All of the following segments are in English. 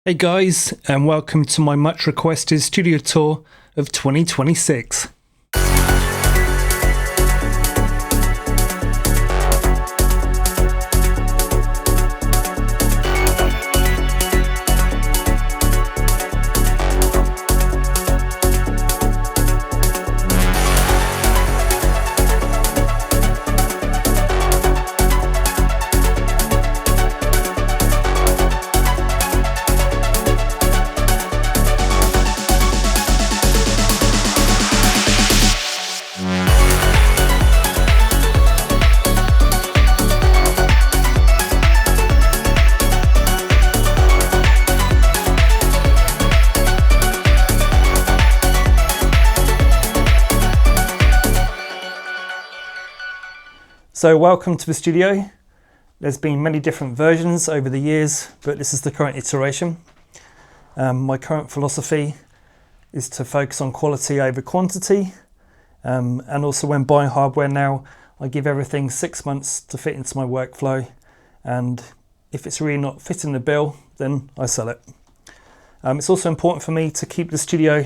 Hey guys, and welcome to my much requested studio tour of 2026. So welcome to the studio. There's been many different versions over the years, but this is the current iteration. My current philosophy is to focus on quality over quantity. And also when buying hardware now, I give everything 6 months to fit into my workflow. And if it's really not fitting the bill, then I sell it. It's also important for me to keep the studio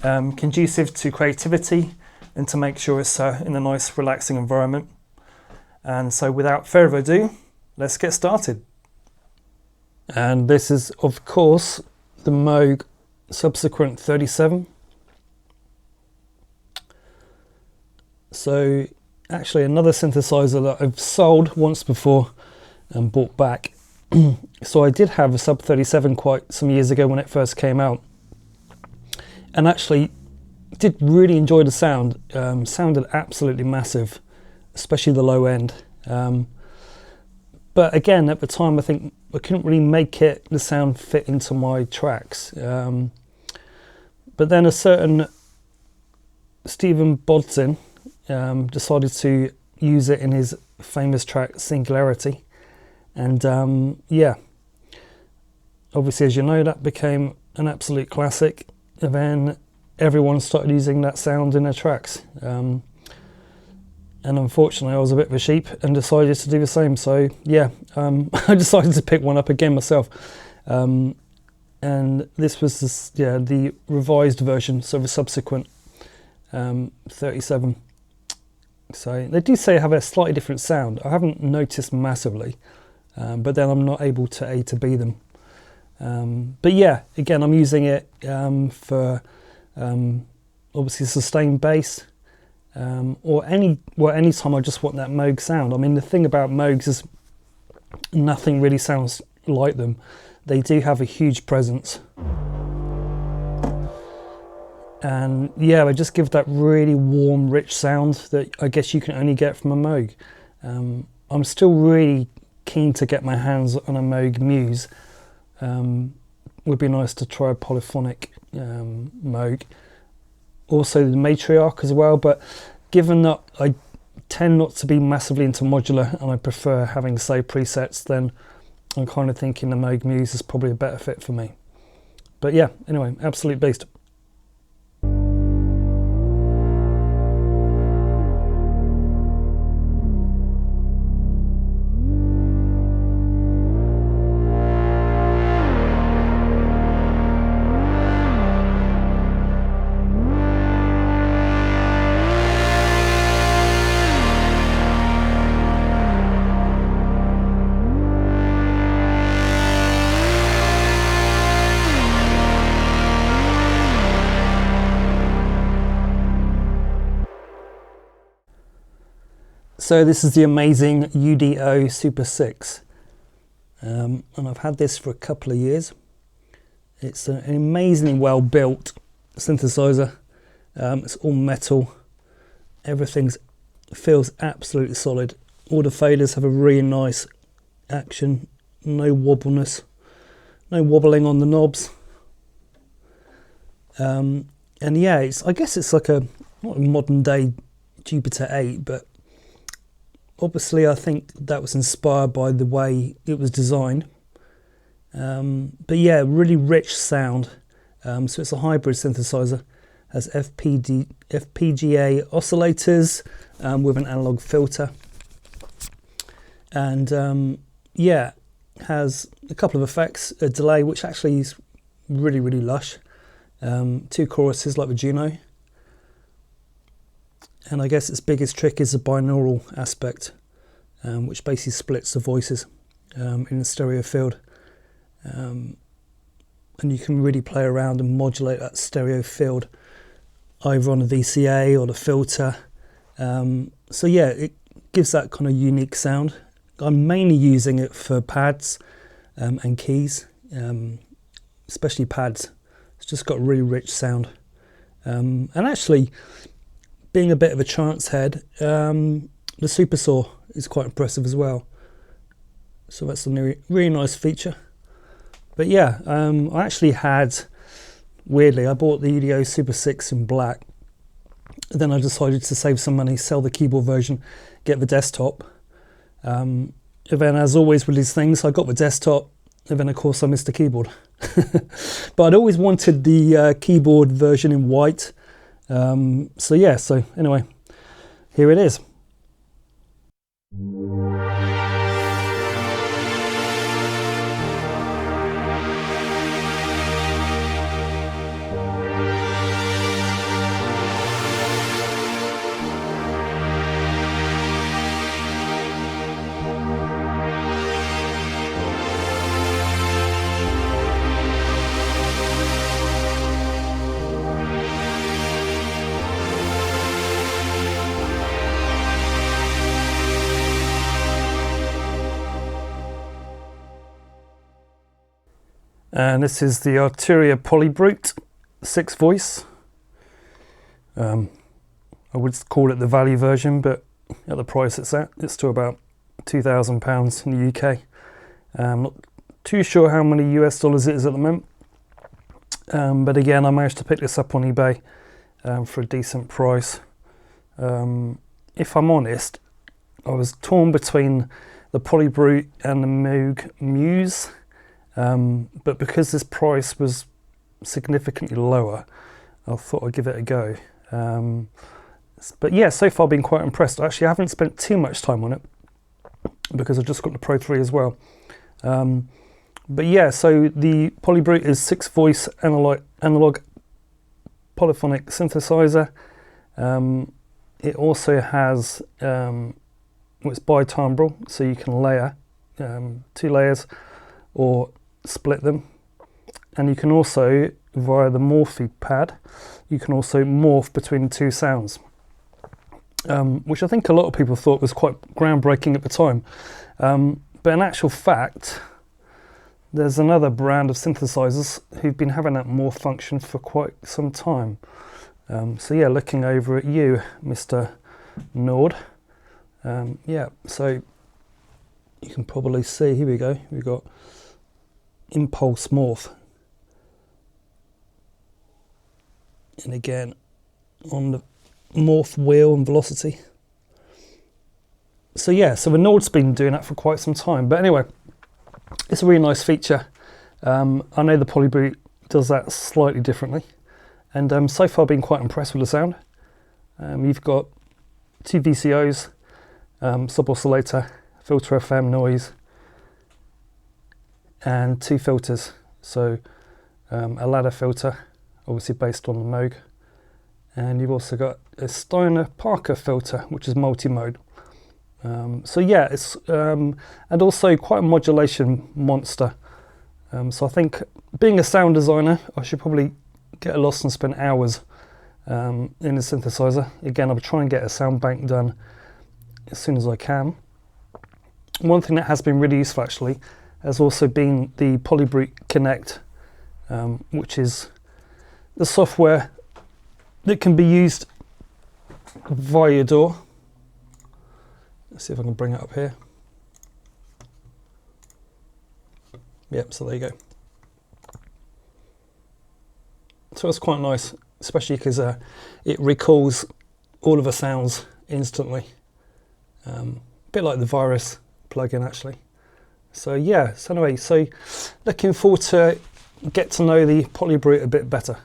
conducive to creativity and to make sure it's in a nice, relaxing environment. And so without further ado, let's get started. And this is, of course, the Moog Sub37. So actually another synthesizer that I've sold once before and bought back. So I did have a Sub37 quite some years ago when it first came out. And actually did really enjoy the sound. Sounded absolutely massive, especially the low end. But again, at the time, I think I couldn't really make the sound fit into my tracks. But then a certain Stephen Bodson decided to use it in his famous track Singularity. And yeah, obviously, as you know, that became an absolute classic. And then everyone started using that sound in their tracks. And unfortunately I was a bit of a sheep and decided to do the same. So yeah, I decided to pick one up again myself. And this was the revised version, so the subsequent 37. So they do say have a slightly different sound. I haven't noticed massively, but then I'm not able to A to B them. But yeah, again, I'm using it for obviously sustained bass. Or any time I just want that Moog sound. I mean, the thing about Moogs is nothing really sounds like them. They do have a huge presence, and yeah, they just give that really warm, rich sound that I guess you can only get from a Moog. I'm still really keen to get my hands on a Moog Muse. Would be nice to try a polyphonic Moog. Also the Matriarch as well, but given that I tend not to be massively into modular and I prefer having, say, presets, then I'm kind of thinking the Moog Muse is probably a better fit for me. But yeah, anyway, absolute beast. So this is the amazing UDO Super 6, and I've had this for a couple of years. It's an amazingly well built synthesizer. It's all metal, everything feels absolutely solid. All the faders have a really nice action, no wobbleness, no wobbling on the knobs. And yeah, I guess it's like not a modern day Jupiter 8, but obviously, I think that was inspired by the way it was designed. But yeah, really rich sound. So it's a hybrid synthesizer. Has FPGA oscillators with an analog filter. And yeah, has a couple of effects, a delay which actually is really lush, 2 choruses like the Juno, and I guess its biggest trick is the binaural aspect, which basically splits the voices in the stereo field, and you can really play around and modulate that stereo field either on the VCA or the filter. So yeah, it gives that kind of unique sound. I'm mainly using it for pads and keys, especially pads. It's just got a really rich sound. And actually, being a bit of a trance head, the Super Saw is quite impressive as well. So that's a really nice feature. But yeah, I actually had, weirdly, I bought the UDO Super 6 in black. Then I decided to save some money, sell the keyboard version, get the desktop. And then, as always with these things, I got the desktop, and then of course I missed the keyboard. But I'd always wanted the keyboard version in white. So yeah, so anyway, here it is. And this is the Arturia Polybrute 6 voice. I would call it the value version, but at the price it's at, it's still about £2,000 in the UK. I'm not too sure how many US dollars it is at the moment. But again, I managed to pick this up on eBay for a decent price. If I'm honest, I was torn between the Polybrute and the Moog Muse. But because this price was significantly lower, I thought I'd give it a go. But yeah, so far I've been quite impressed. Actually, I haven't spent too much time on it because I've just got the Pro 3 as well. But yeah, so the Polybrute is 6 voice analog polyphonic synthesizer. It also has, it's bitimbral, so you can layer 2 layers or split them, and you can also, via the morphy pad, you can also morph between 2 sounds, which I think a lot of people thought was quite groundbreaking at the time, but in actual fact there's another brand of synthesizers who've been having that morph function for quite some time. So yeah, looking over at you, Mr. Nord, yeah, so you can probably see, here we go, we've got impulse morph, and again on the morph wheel and velocity. So yeah, so the Nord's been doing that for quite some time, but anyway, it's a really nice feature. I know the Polybrute does that slightly differently, and so far I've been quite impressed with the sound. You've got 2 VCOs, sub-oscillator, filter FM noise, and 2 filters. So a ladder filter, obviously based on the Moog, and you've also got a Steiner Parker filter, which is multi-mode. So yeah, it's and also quite a modulation monster. So I think, being a sound designer, I should probably get lost and spend hours in the synthesizer. Again, I'll try and get a sound bank done as soon as I can. One thing that has been really useful actually has also been the Polybrute Connect, which is the software that can be used via your DAW. Let's see if I can bring it up here. Yep, so there you go. So it's quite nice, especially because it recalls all of the sounds instantly. A bit like the Virus plugin actually. So yeah, so anyway, so looking forward to get to know the Polybrute a bit better.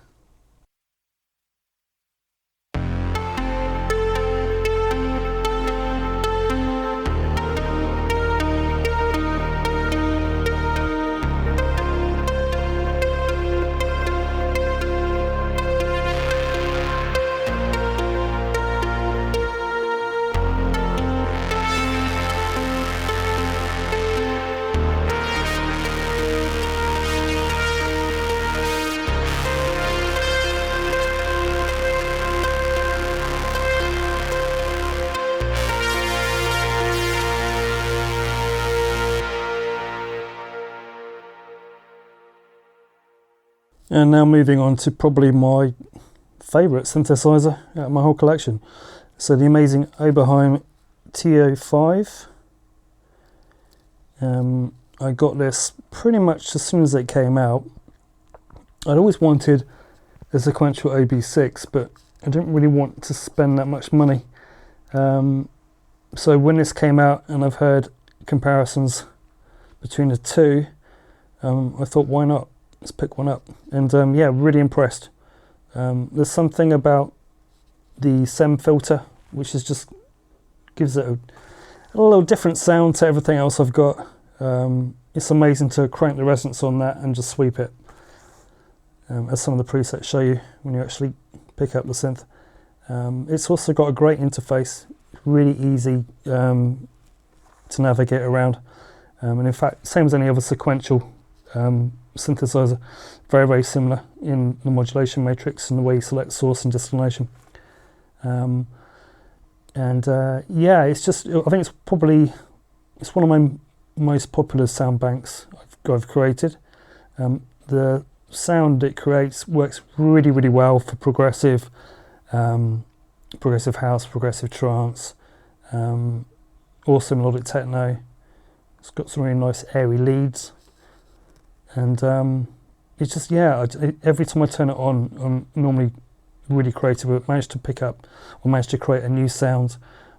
And now moving on to probably my favourite synthesizer out of my whole collection. So the amazing Oberheim TEO-5. I got this pretty much as soon as it came out. I'd always wanted a sequential OB6, but I didn't really want to spend that much money. So when this came out and I've heard comparisons between the two, I thought, why not? Let's pick one up. And yeah, really impressed. There's something about the SEM filter which is just gives it a little different sound to everything else I've got. It's amazing to crank the resonance on that and just sweep it, as some of the presets show you when you actually pick up the synth. It's also got a great interface, really easy to navigate around, and in fact, same as any other sequential synthesizer, very, very similar in the modulation matrix and the way you select source and destination. Yeah, it's just, I think it's one of my most popular sound banks I've created. The sound it creates works really, really well for progressive house, progressive trance, also melodic techno. It's got some really nice airy leads, and it's just, yeah, every time I turn it on, I'm normally really creative. I managed to pick up or managed to create a new sound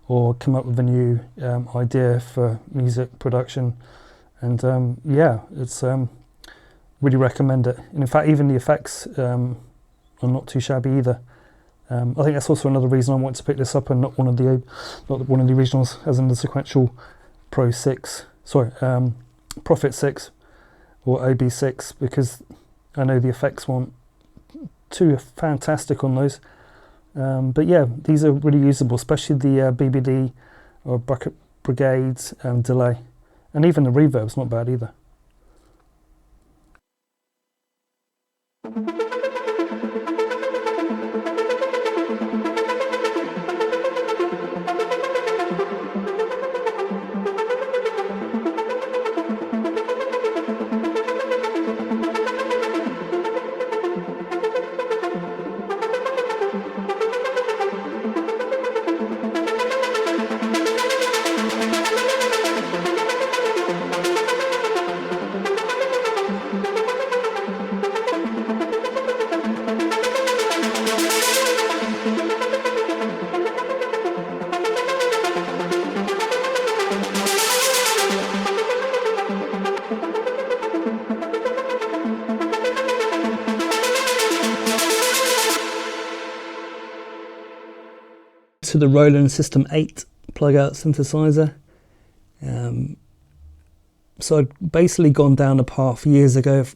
or come up with a new idea for music production, and yeah, it's really recommend it. And in fact, even the effects are not too shabby either. I think that's also another reason I want to pick this up and not one of the originals, as in the Sequential Pro 6, sorry, Prophet 6 or OB6, because I know the effects weren't too fantastic on those. But yeah, these are really usable, especially the BBD or Bucket Brigades delay, and even the reverb's not bad either. To the Roland System-8 plug-out synthesizer. So I'd basically gone down a path years ago of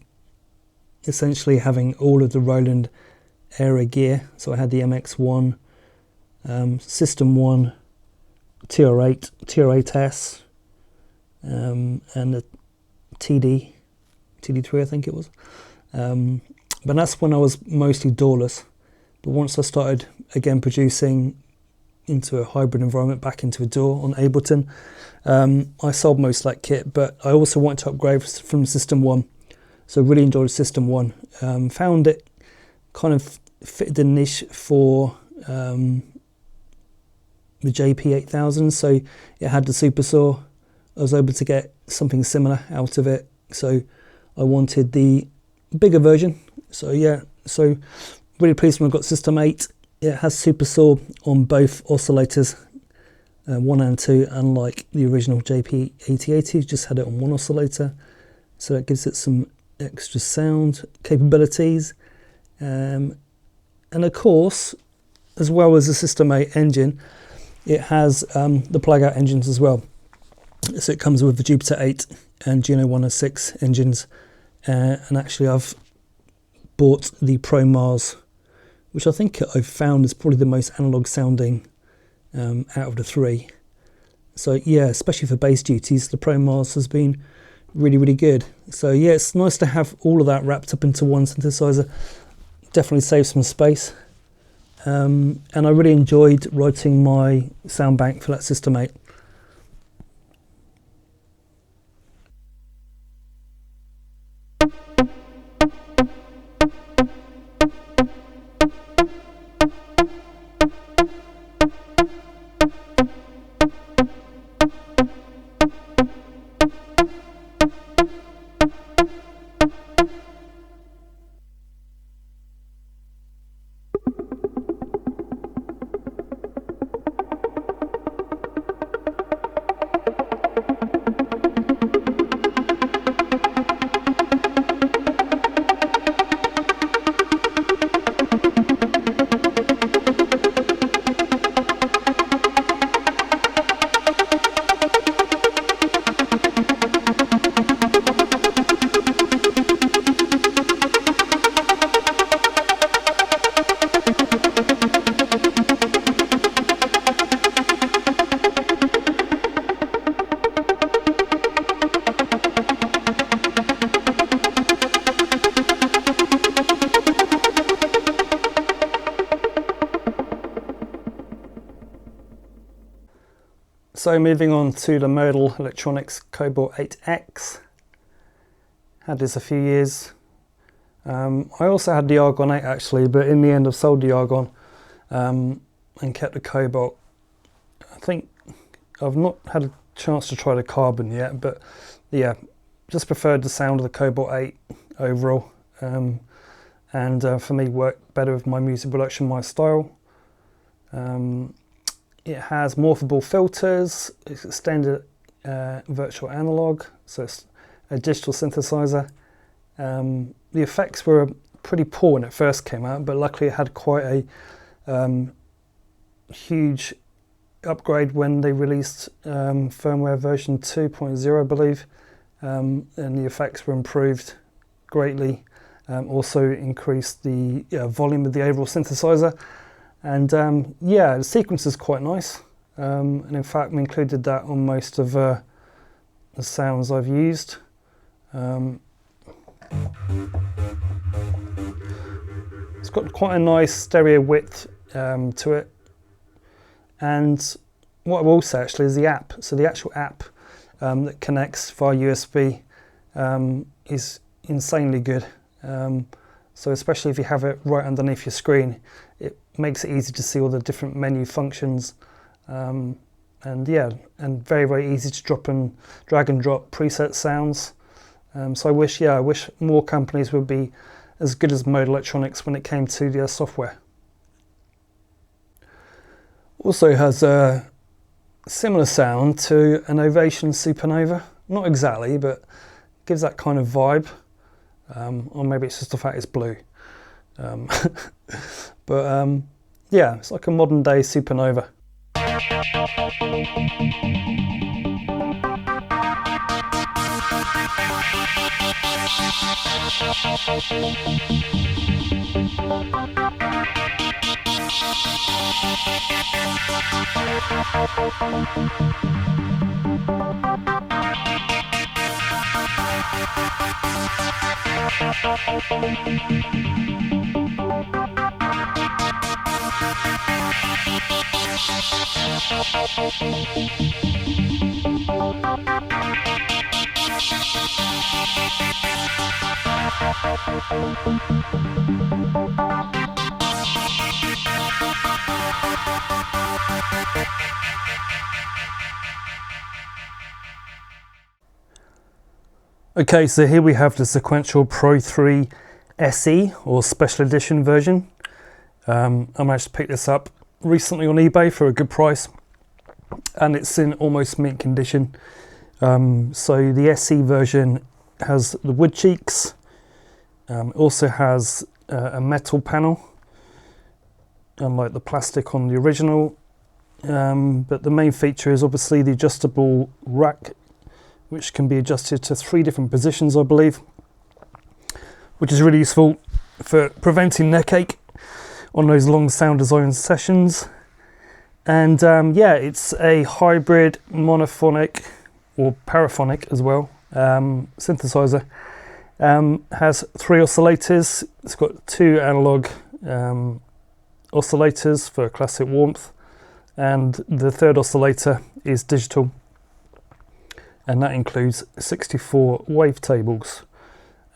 essentially having all of the Roland era gear. So I had the MX1, System 1, TR8, TR8S, and the TD3 I think it was. But that's when I was mostly doorless. But once I started again producing into a hybrid environment, back into a DAW on Ableton, I sold most of that kit, but I also wanted to upgrade from System 1, so really enjoyed System 1. Found it kind of fit the niche for the JP-8080, so it had the Super Saw. I was able to get something similar out of it, so I wanted the bigger version. So yeah, so really pleased when I got System 8. It has Super Saw on both oscillators, 1 and 2, unlike the original JP-8080, just had it on one oscillator. So that gives it some extra sound capabilities. And of course, as well as the System 8 engine, it has the plug-out engines as well. So it comes with the Jupiter 8 and Juno 106 engines. And actually I've bought the Pro Mars, which I think I've found is probably the most analog sounding out of the three. So yeah, especially for bass duties, the Pro Mars has been really, really good. So yeah, it's nice to have all of that wrapped up into one synthesizer. Definitely saves some space. And I really enjoyed writing my sound bank for that System 8. So moving on to the Modal Electronics Cobalt8X. Had this a few years. I also had the Argon 8 actually, but in the end I've sold the Argon and kept the Cobalt. I think I've not had a chance to try the Carbon yet, but yeah, just preferred the sound of the Cobalt 8 overall, and for me worked better with my music production, my style. It has morphable filters, it's extended virtual analog, so it's a digital synthesizer. The effects were pretty poor when it first came out, but luckily it had quite a huge upgrade when they released firmware version 2.0, I believe, and the effects were improved greatly. Also increased the volume of the overall synthesizer, and yeah, the sequence is quite nice, and in fact we included that on most of the sounds I've used. It's got quite a nice stereo width to it, and what I will say actually is the app. So the actual app that connects via USB is insanely good. So especially if you have it right underneath your screen, it makes it easy to see all the different menu functions, and yeah, and very, very easy to drag and drop preset sounds. So I wish more companies would be as good as Modal Electronics when it came to their software. Also has a similar sound to an Ovation Supernova. Not exactly, but gives that kind of vibe. Or maybe it's just the fact it's blue. But yeah, it's like a modern day Supernova. Okay, so here we have the Sequential Pro3 SE, or Special Edition version. I managed to pick this up recently on eBay for a good price, and it's in almost mint condition. So the SE version has the wood cheeks, it also has a metal panel, unlike the plastic on the original, but the main feature is obviously the adjustable rack, which can be adjusted to 3 different positions, I believe, which is really useful for preventing neck ache on those long sound design sessions. And yeah, it's a hybrid monophonic or paraphonic as well synthesizer. Has 3 oscillators. It's got 2 analog oscillators for classic warmth, and the 3rd oscillator is digital, and that includes 64 wavetables.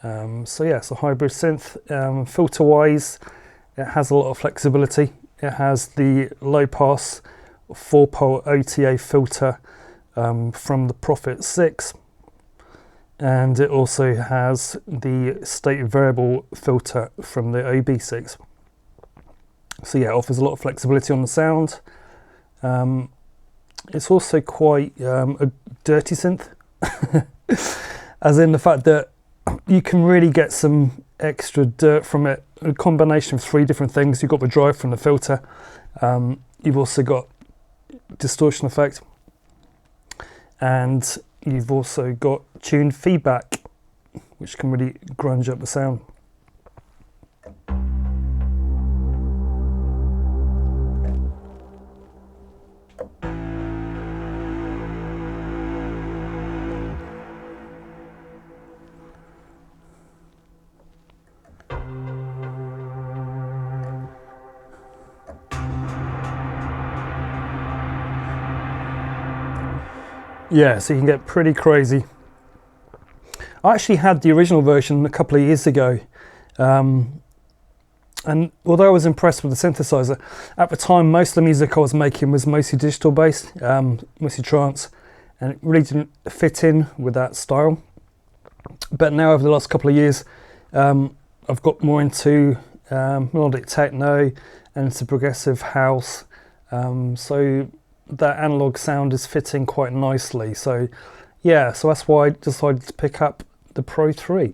So yeah, it's a hybrid synth. Filter wise, it has a lot of flexibility. It has the low pass 4-pole OTA filter from the Prophet 6, and it also has the state variable filter from the OB6. So yeah, it offers a lot of flexibility on the sound. It's also quite a dirty synth, as in the fact that you can really get some extra dirt from it. A combination of 3 different things. You've got the drive from the filter, you've also got distortion effect, and you've also got tuned feedback, which can really grunge up the sound. Yeah, so you can get pretty crazy. I actually had the original version a couple of years ago, and although I was impressed with the synthesizer, at the time most of the music I was making was mostly digital based, mostly trance, and it really didn't fit in with that style. But now over the last couple of years, I've got more into melodic techno and into progressive house, so that analog sound is fitting quite nicely. So yeah, so that's why I decided to pick up the Pro 3.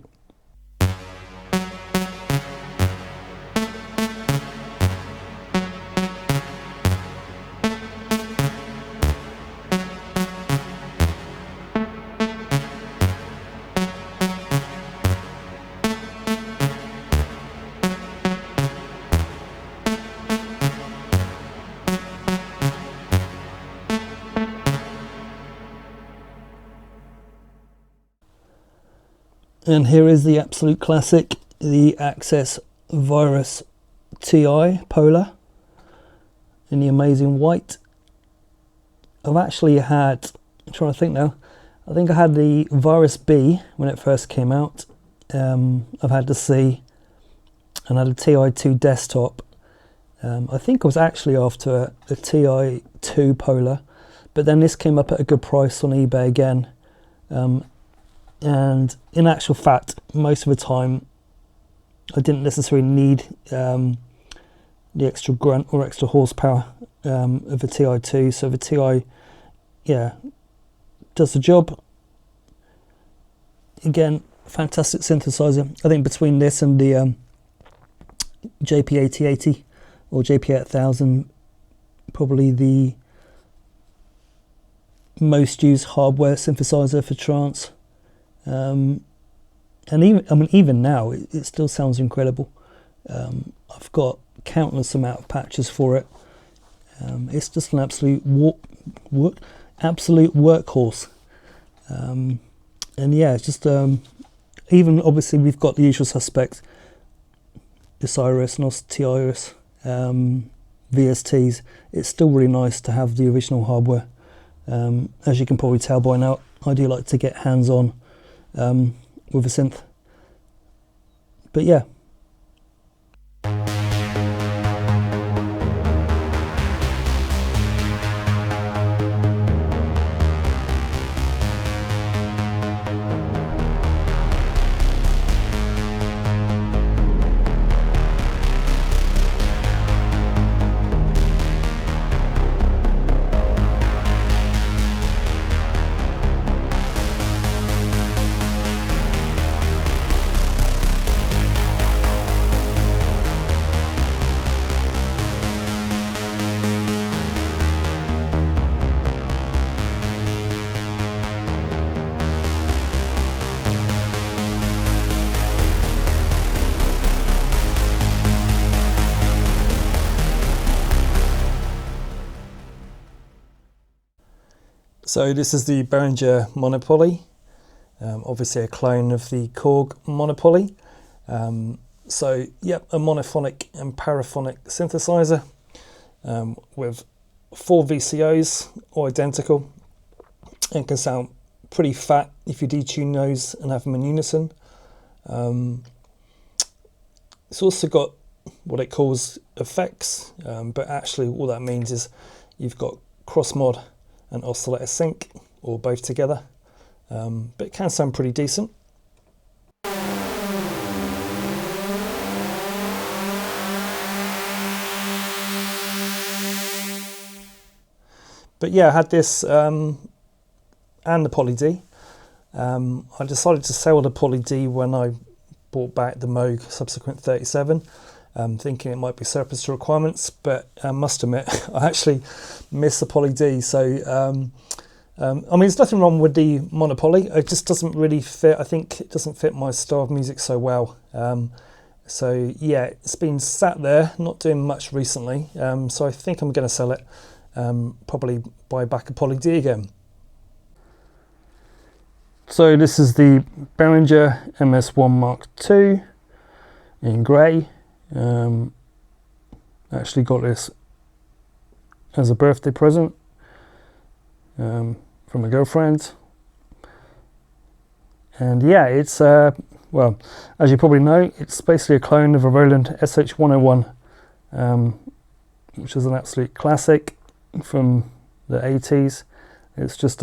And here is the absolute classic, the Access Virus TI Polar in the amazing white. I've actually had, I'm trying to think now, I think I had the Virus B when it first came out. I've had the C, and I had a TI2 desktop. I think I was actually after a TI2 Polar, but then this came up at a good price on eBay again. And in actual fact, most of the time I didn't necessarily need the extra grunt or extra horsepower of the TI2, so the TI, yeah, does the job. Again, fantastic synthesizer. I think between this and the JP-8080 or JP-8000, probably the most used hardware synthesizer for trance. And even now it still sounds incredible. I've got countless amount of patches for it. It's just an absolute absolute workhorse. And yeah, it's just even obviously we've got the usual suspects, Osiris, Nos T-Iris, VSTs. It's still really nice to have the original hardware. As you can probably tell by now, I do like to get hands-on with a synth. But yeah. So this is the Behringer Monopoly, obviously a clone of the Korg Minilogue. So yep, a monophonic and paraphonic synthesizer with 4 VCOs, all identical, and can sound pretty fat if you detune those and have them in unison. It's also got what it calls effects, but actually all that means is you've got cross mod and oscillator sync, or both together, but it can sound pretty decent. But yeah, I had this and the Poly D. I decided to sell the Poly D when I bought back the Moog Sub37, thinking it might be surplus to requirements, but I must admit I actually miss the Poly D. So I mean, there's nothing wrong with the Monopoly, it just doesn't really fit. I think it doesn't fit my style of music so well. So yeah, it's been sat there not doing much recently, so I think I'm going to sell it, probably buy back a Poly D again. So this is the Behringer MS1 MK2 in grey. Actually got this as a birthday present from a girlfriend. And yeah, it's well, as you probably know, it's basically a clone of a Roland SH101, which is an absolute classic from the 80s. It's just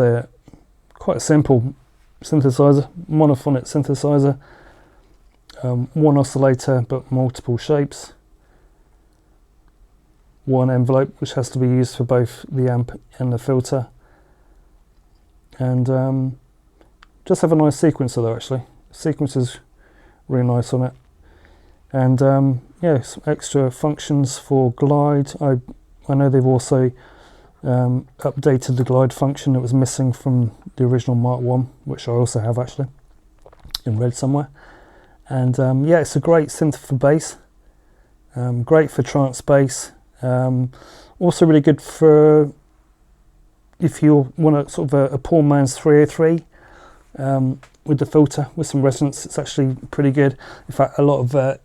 quite a simple synthesizer, monophonic synthesizer, one oscillator but multiple shapes, one envelope which has to be used for both the amp and the filter, and just have a nice sequencer though. Actually, the sequencer's really nice on it, and yeah, some extra functions for glide. I know they've also updated the glide function that was missing from the original Mark 1, which I also have actually in red somewhere. And yeah, it's a great synth for bass, great for trance bass, also really good for if you want a sort of a poor man's 303 with the filter with some resonance. It's actually pretty good. In fact, a lot of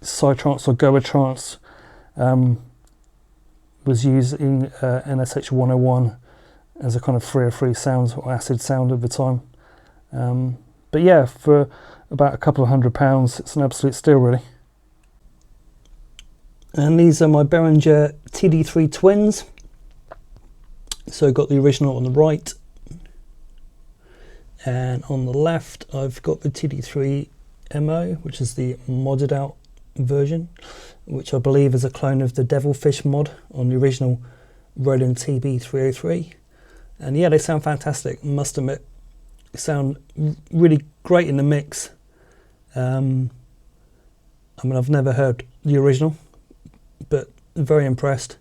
psytrance or goa trance was using an SH101 as a kind of 303 sound or acid sound at the time. But yeah, for about a couple of £100, it's an absolute steal really. And these are my Behringer TD3 twins. So I've got the original on the right, and on the left I've got the TD3 MO, which is the modded out version, which I believe is a clone of the Devilfish mod on the original Roland TB303. And yeah, they sound fantastic, must admit. They sound really great in the mix. I mean, I've never heard the original, but very impressed.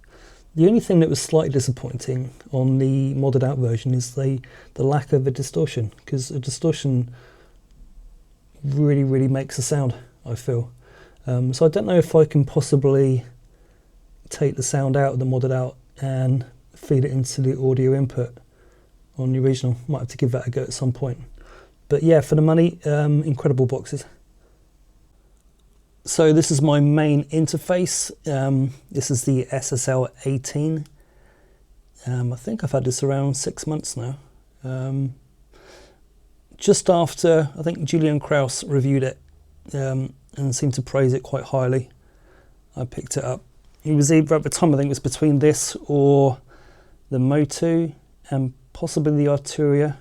The only thing that was slightly disappointing on the modded out version is the lack of a distortion, because a distortion really makes a sound, I feel. So I don't know if I can possibly take the sound out of the modded out and feed it into the audio input on the original. Might have to give that a go at some point. But yeah, for the money, incredible boxes. So this is my main interface. This is the SSL-18. I think I've had this around 6 months now. Just after, I think Julian Krauss reviewed it and seemed to praise it quite highly, I picked it up. It was either, at the time, I think it was between this or the Mo2 and possibly the Arturia.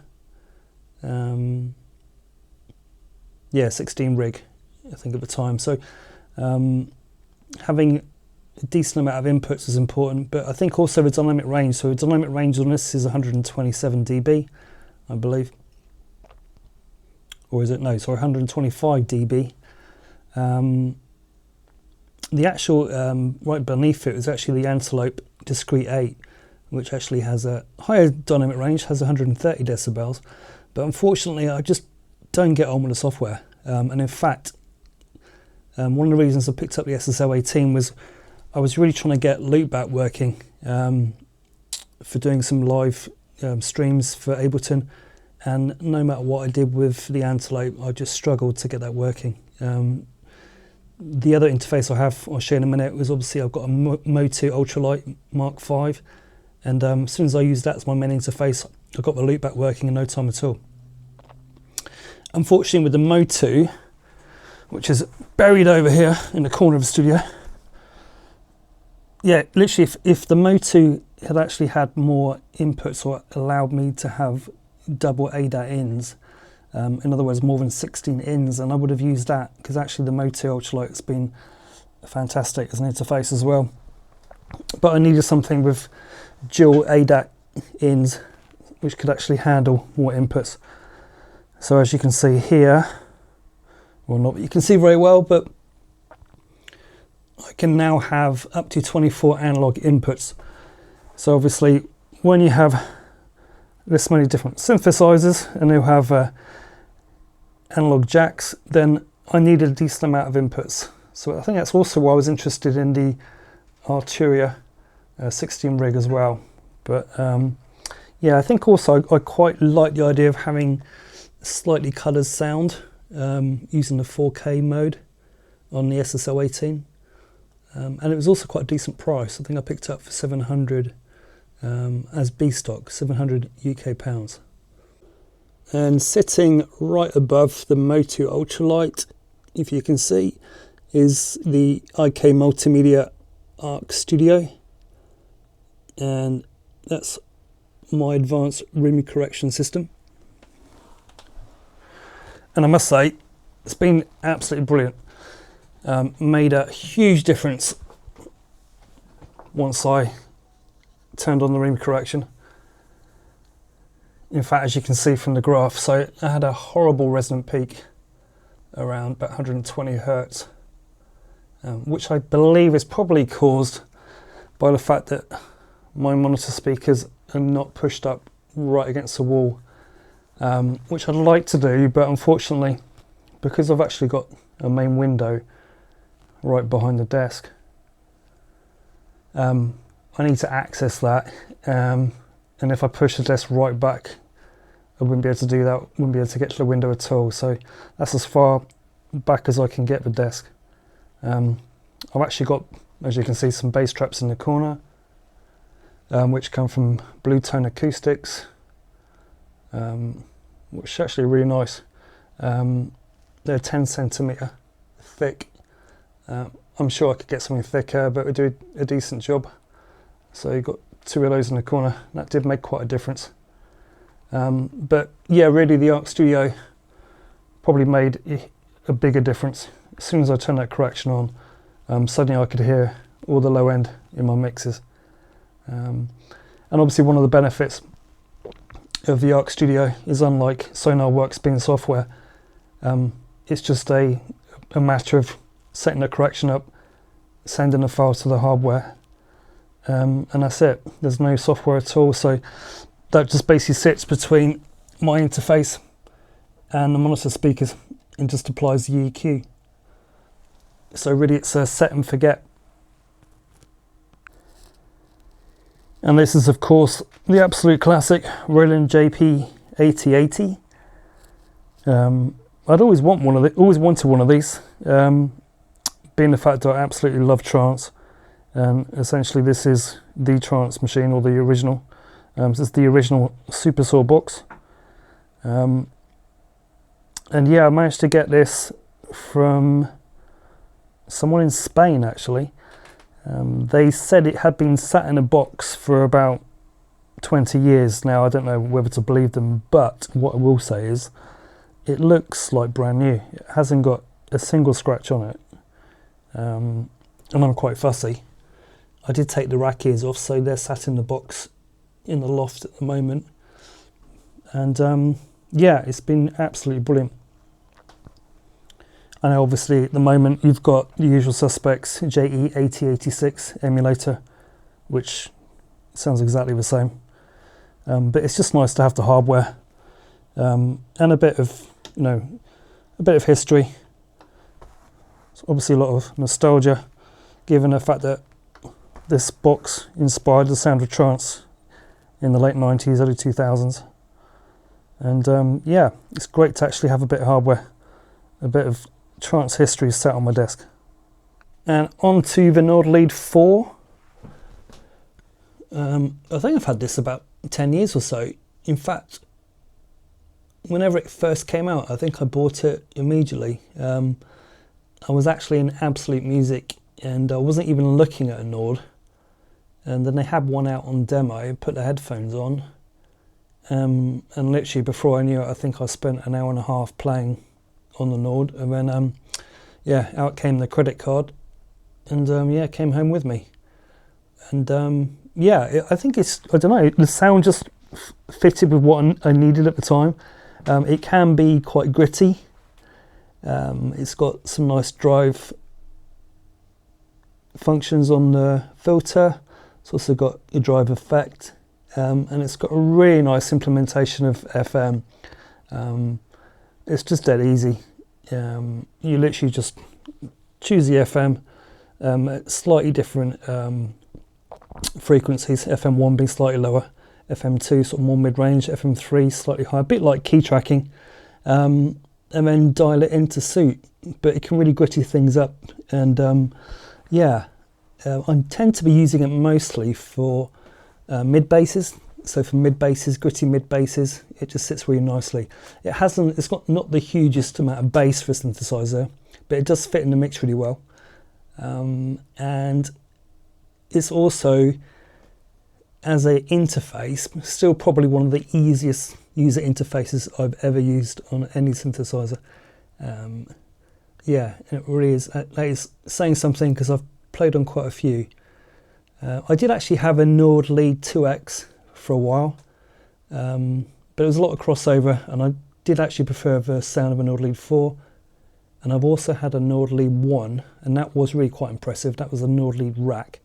Yeah, 16 rig, I think, at the time. So having a decent amount of inputs is important, but I think also the dynamic range. So the dynamic range on this is 127 dB, I believe. Or is it? No, sorry, 125 dB. The actual right beneath it is actually the Antelope Discrete 8, which actually has a higher dynamic range, has 130 decibels. But unfortunately, I just don't get on with the software. And in fact, one of the reasons I picked up the SSL-18 was I was really trying to get loopback working for doing some live streams for Ableton. And no matter what I did with the Antelope, I just struggled to get that working. The other interface I have, I'll show in a minute, was obviously I've got a Mo2 Ultralight Mark 5, and as soon as I used that as my main interface, I got the loopback working in no time at all. Unfortunately, with the Mo2, which is buried over here in the corner of the studio, yeah, literally, if the Mo2 had actually had more inputs or allowed me to have double ADAT ins, in other words, more than 16 ins, and I would have used that, because actually the Mo2 Ultralight has been fantastic as an interface as well. But I needed something with dual ADAT ins, which could actually handle more inputs. So as you can see here, well, not that you can see very well, but I can now have up to 24 analog inputs. So obviously, when you have this many different synthesizers and you have analog jacks, then I needed a decent amount of inputs. So I think that's also why I was interested in the Arturia 16 rig as well. But yeah, I think also I quite like the idea of having a slightly coloured sound using the 4K mode on the SSL-18. And it was also quite a decent price. I think I picked it up for 700 as B stock, 700 UK pounds. And sitting right above the Motu Ultralight, if you can see, is the IK Multimedia Arc Studio, and that's my advanced room correction system. And I must say, it's been absolutely brilliant. Made a huge difference once I turned on the room correction. In fact, as you can see from the graph, so I had a horrible resonant peak around about 120 Hertz, which I believe is probably caused by the fact that my monitor speakers are not pushed up right against the wall, which I'd like to do, but unfortunately, because I've actually got a main window right behind the desk, I need to access that, and if I push the desk right back, I wouldn't be able to do that, wouldn't be able to get to the window at all, so that's as far back as I can get the desk. I've actually got, as you can see, some bass traps in the corner, which come from Blue Tone Acoustics, which are actually really nice. They're 10 centimetre thick. I'm sure I could get something thicker, but we do a decent job. So you've got two of those in the corner. That did make quite a difference. But yeah, really the Arc Studio probably made a bigger difference. As soon as I turned that correction on, suddenly I could hear all the low end in my mixes. And obviously one of the benefits of the Arc Studio is, unlike SonarWorks being software, it's just a matter of setting the correction up, sending a file to the hardware, and that's it. There's no software at all, so that just basically sits between my interface and the monitor speakers and just applies the EQ. So really it's a set and forget. And this is of course the absolute classic Roland JP-8080. I'd always wanted one of these, being the fact that I absolutely love trance, and essentially this is the trance machine, or the original. This is the original Super Saw box, and yeah, I managed to get this from someone in Spain actually. They said it had been sat in a box for about 20 years now. I don't know whether to believe them, but what I will say is it looks like brand new. It hasn't got a single scratch on it, and I'm quite fussy. I did take the rack ears off, so they're sat in the box in the loft at the moment, and yeah, it's been absolutely brilliant. And obviously at the moment you've got the usual suspects, JE8086 emulator, which sounds exactly the same, but it's just nice to have the hardware, and a bit of, a bit of history. It's obviously a lot of nostalgia, given the fact that this box inspired the sound of trance in the late 90s, early 2000s. And yeah, it's great to actually have a bit of hardware, a bit of trance history sat on my desk. And on to the Nord Lead 4. I think I've had this about 10 years or so. In fact, whenever it first came out, I think I bought it immediately. I was actually in Absolute Music and I wasn't even looking at a Nord. And then they had one out on demo, put the headphones on, and literally before I knew it, I think I spent an hour and a half playing on the Nord, and then yeah, out came the credit card, and yeah, it came home with me. And yeah, I think it's, I don't know, the sound just fitted with what I needed at the time. It can be quite gritty. It's got some nice drive functions on the filter. It's also got a drive effect, and it's got a really nice implementation of FM. It's just dead easy. You literally just choose the FM at slightly different frequencies, FM1 being slightly lower, FM2 sort of more mid-range, FM3 slightly higher, a bit like key tracking, and then dial it into suit, but it can really gritty things up. And yeah, I tend to be using it mostly for mid basses. So for mid basses, gritty mid basses, it just sits really nicely. It's got not the hugest amount of bass for a synthesizer, but it does fit in the mix really well. And it's also, as an interface, still probably one of the easiest user interfaces I've ever used on any synthesizer. Yeah, it really is. That is saying something because I've played on quite a few. I did actually have a Nord LYD 2X for a while, but there was a lot of crossover, and I did actually prefer the sound of a Nord LYD 4. And I've also had a Nord LYD 1, and that was really quite impressive. That was a Nord LYD rack.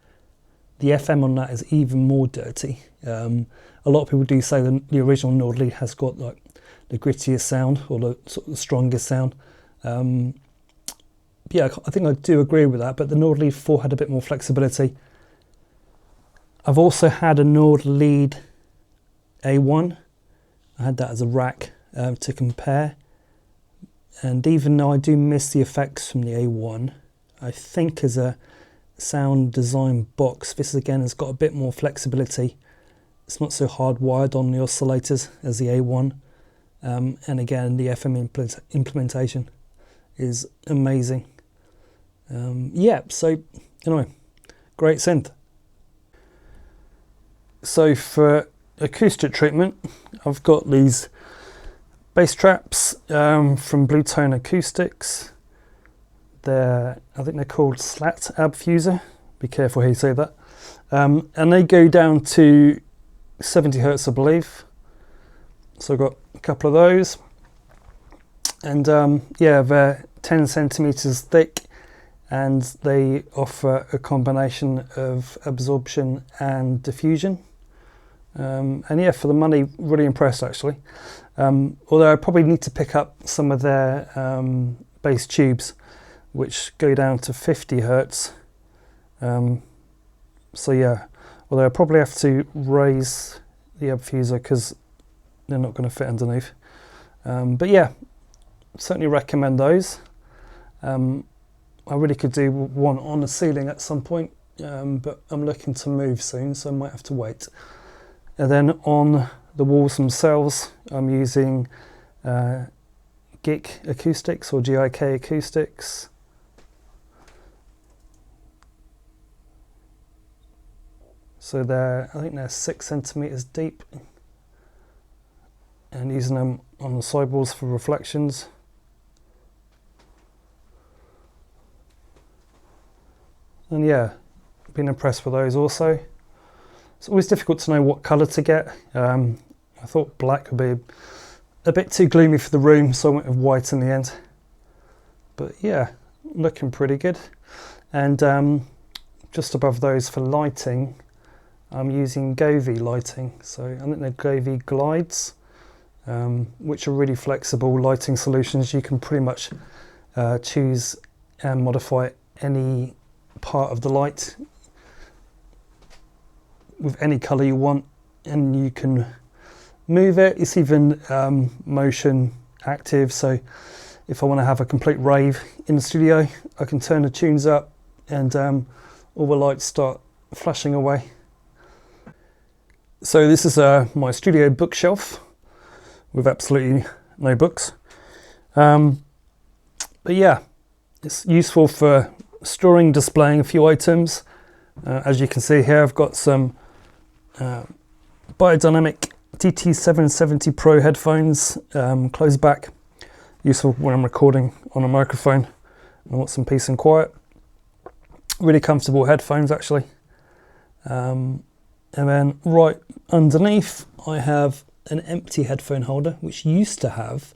The FM on that is even more dirty. A lot of people do say that the original Nord LYD has got like the grittiest sound, or the sort of the strongest sound. Yeah, I think I do agree with that, but the Nord LYD 4 had a bit more flexibility. I've also had a Nord LYD A1. I had that as a rack to compare. And even though I do miss the effects from the A1, I think as a sound design box, this again has got a bit more flexibility. It's not so hardwired on the oscillators as the A1. And again, the FM implementation is amazing. Yeah, so anyway, great synth. So for acoustic treatment, I've got these bass traps from Blue Tone Acoustics. I think they're called Slat Abfuser. Be careful how you say that. And they go down to 70 Hertz, I believe. So I've got a couple of those. And yeah, they're 10 centimeters thick, and they offer a combination of absorption and diffusion. And yeah, for the money, really impressed actually. Although I probably need to pick up some of their bass tubes, which go down to 50 Hertz. So yeah, although I probably have to raise the abfuser because they're not going to fit underneath. But yeah, certainly recommend those. I really could do one on the ceiling at some point, but I'm looking to move soon, so I might have to wait. And then on the walls themselves, I'm using GIK acoustics or GIK acoustics. So I think they're 6 centimeters deep, and using them on the sidewalls for reflections. And yeah, been impressed with those also. It's always difficult to know what colour to get. I thought black would be a bit too gloomy for the room, so I went with white in the end. But yeah, looking pretty good. And just above those for lighting, I'm using Govee lighting. So I think they're Govee glides, which are really flexible lighting solutions. You can pretty much choose and modify any part of the light with any colour you want, and you can move it. It's even motion active, so if I want to have a complete rave in the studio, I can turn the tunes up and all the lights start flashing away. So this is my studio bookshelf with absolutely no books, but yeah, it's useful for storing, displaying a few items. As you can see here, I've got some Biodynamic DT770 Pro headphones, closed back, useful when I'm recording on a microphone and I want some peace and quiet. Really comfortable headphones actually. And then right underneath I have an empty headphone holder, which used to have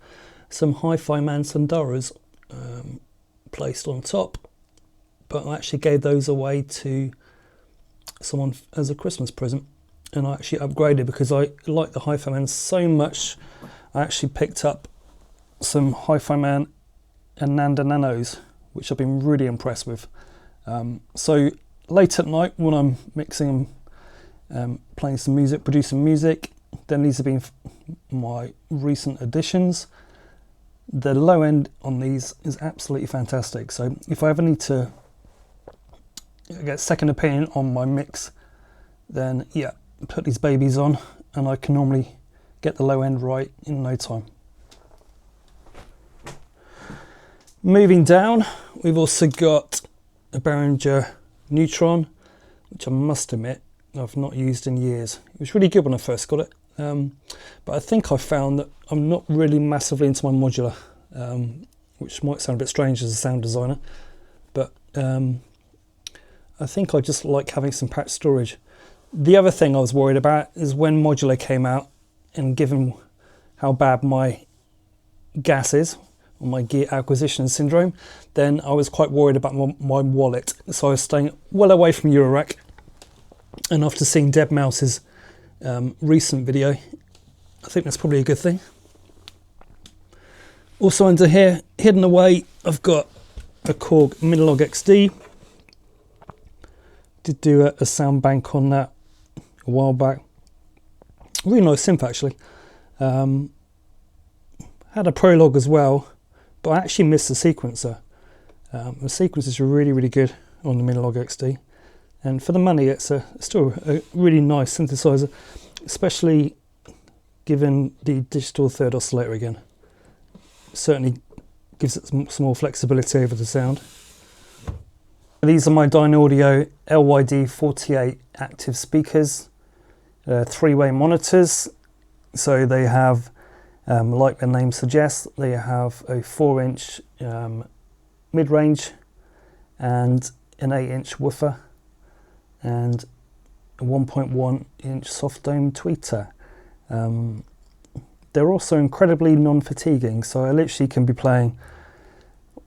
some Hi-Fi Man Sundaras placed on top, but I actually gave those away to someone as a Christmas present, and I actually upgraded because I like the Hi-Fi Man so much. I actually picked up some Hi-Fi Man and Nanda Nanos, which I've been really impressed with. So late at night when I'm mixing and playing some music, producing music, then these have been my recent additions. The low end on these is absolutely fantastic. So if I ever need to get second opinion on my mix, then yeah, put these babies on and I can normally get the low end right in no time. Moving down, we've also got a Behringer Neutron, which I must admit I've not used in years. It was really good when I first got it, but I think I found that I'm not really massively into my modular, which might sound a bit strange as a sound designer, but I think I just like having some patch storage. The other thing I was worried about is when modular came out, and given how bad my gas is, or my gear acquisition syndrome, then I was quite worried about my wallet. So I was staying well away from Eurorack. And after seeing Deb Mouse's recent video, I think that's probably a good thing. Also under here, hidden away, I've got a Korg Minilogue XD. Did do a sound bank on that a while back. Really nice synth actually. Had a Prologue as well, but I actually missed the sequencer. The sequencers are really, really good on the Minilogue XD. And for the money, it's still a really nice synthesizer, especially given the digital third oscillator again. Certainly gives it some more flexibility over the sound. These are my Dynaudio LYD 48 active speakers, 3-way monitors. So they have, like the name suggests, they have a 4-inch mid-range and an 8-inch woofer and a 1.1-inch soft dome tweeter. They're also incredibly non-fatiguing, so I literally can be playing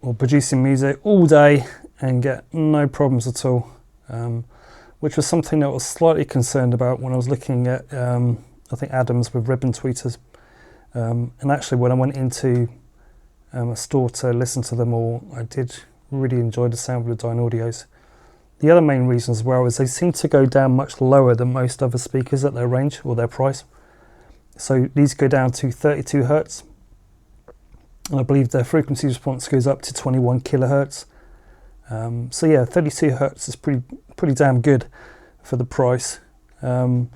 or producing music all day and get no problems at all, which was something that I was slightly concerned about when I was looking at I think Adams with ribbon tweeters, and actually when I went into a store to listen to them all, I did really enjoy the sound of the Dynaudios. The other main reason as well is they seem to go down much lower than most other speakers at their range or their price. So these go down to 32 Hertz, and I believe their frequency response goes up to 21 kilohertz. So yeah, 32 Hertz is pretty damn good for the price. And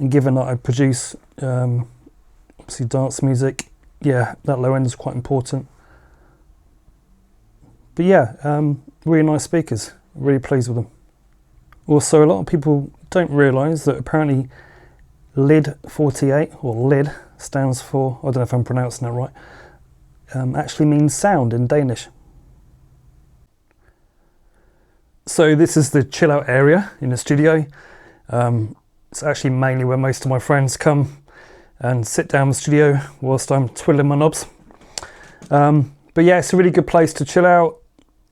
given that I produce obviously dance music, yeah, that low end is quite important. But yeah, really nice speakers, really pleased with them. Also, a lot of people don't realise that apparently LYD 48, or LYD, stands for, I don't know if I'm pronouncing that right, actually means sound in Danish. So this is the Chillout Area in the studio. It's actually mainly where most of my friends come and sit down in the studio whilst I'm twiddling my knobs. But yeah, it's a really good place to chill out.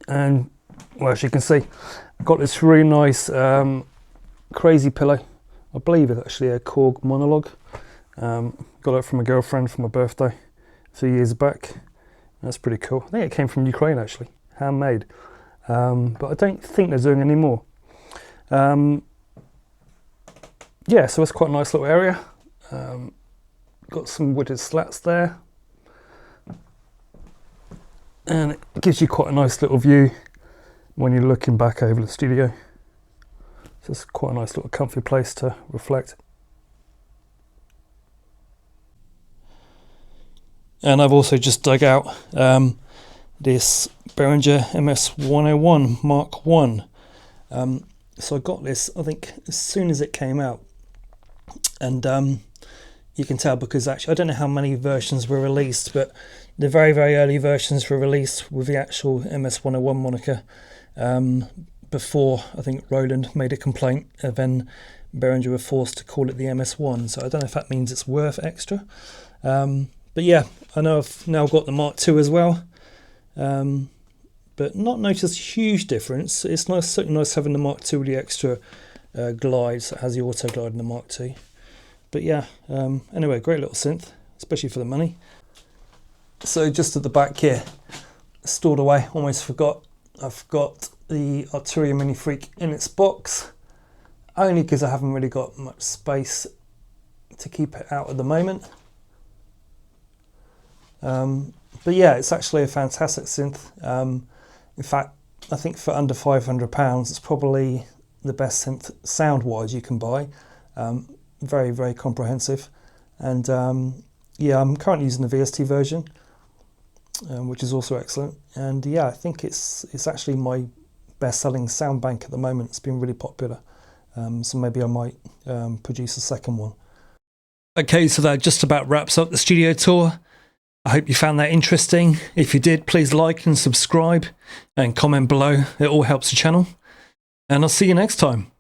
And well, as you can see, I've got this really nice crazy pillow. I believe it's actually a Korg Minilogue. Got it from a girlfriend for my birthday a few years back. That's pretty cool. I think it came from Ukraine actually, handmade. But I don't think they're doing any more. Yeah, so it's quite a nice little area. Got some wooded slats there. And it gives you quite a nice little view when you're looking back over the studio. So it's quite a nice little comfy place to reflect. And I've also just dug out this Behringer MS-101 Mark 1. So I got this, I think, as soon as it came out. And you can tell because actually, I don't know how many versions were released, but the very, very early versions were released with the actual MS-101 moniker. Before, I think, Roland made a complaint, and then Behringer were forced to call it the MS1. So I don't know if that means it's worth extra. But yeah, I know I've now got the Mark II as well. But not noticed a huge difference. It's nice, certainly nice having the Mark II with the extra glides that has the auto glide in the Mark II. But yeah, anyway, great little synth, especially for the money. So just at the back here, stored away, almost forgot, I've got the Arturia Minifreak in its box, only because I haven't really got much space to keep it out at the moment. But yeah, it's actually a fantastic synth. In fact, I think for under £500, it's probably the best synth sound-wise you can buy. very, very comprehensive. And yeah, I'm currently using the VST version, which is also excellent. And yeah, I think it's actually my best-selling sound bank at the moment. It's been really popular. So maybe I might produce a second one. Okay, so that just about wraps up the studio tour. I hope you found that interesting. If you did, please like and subscribe and comment below. It all helps the channel. And I'll see you next time.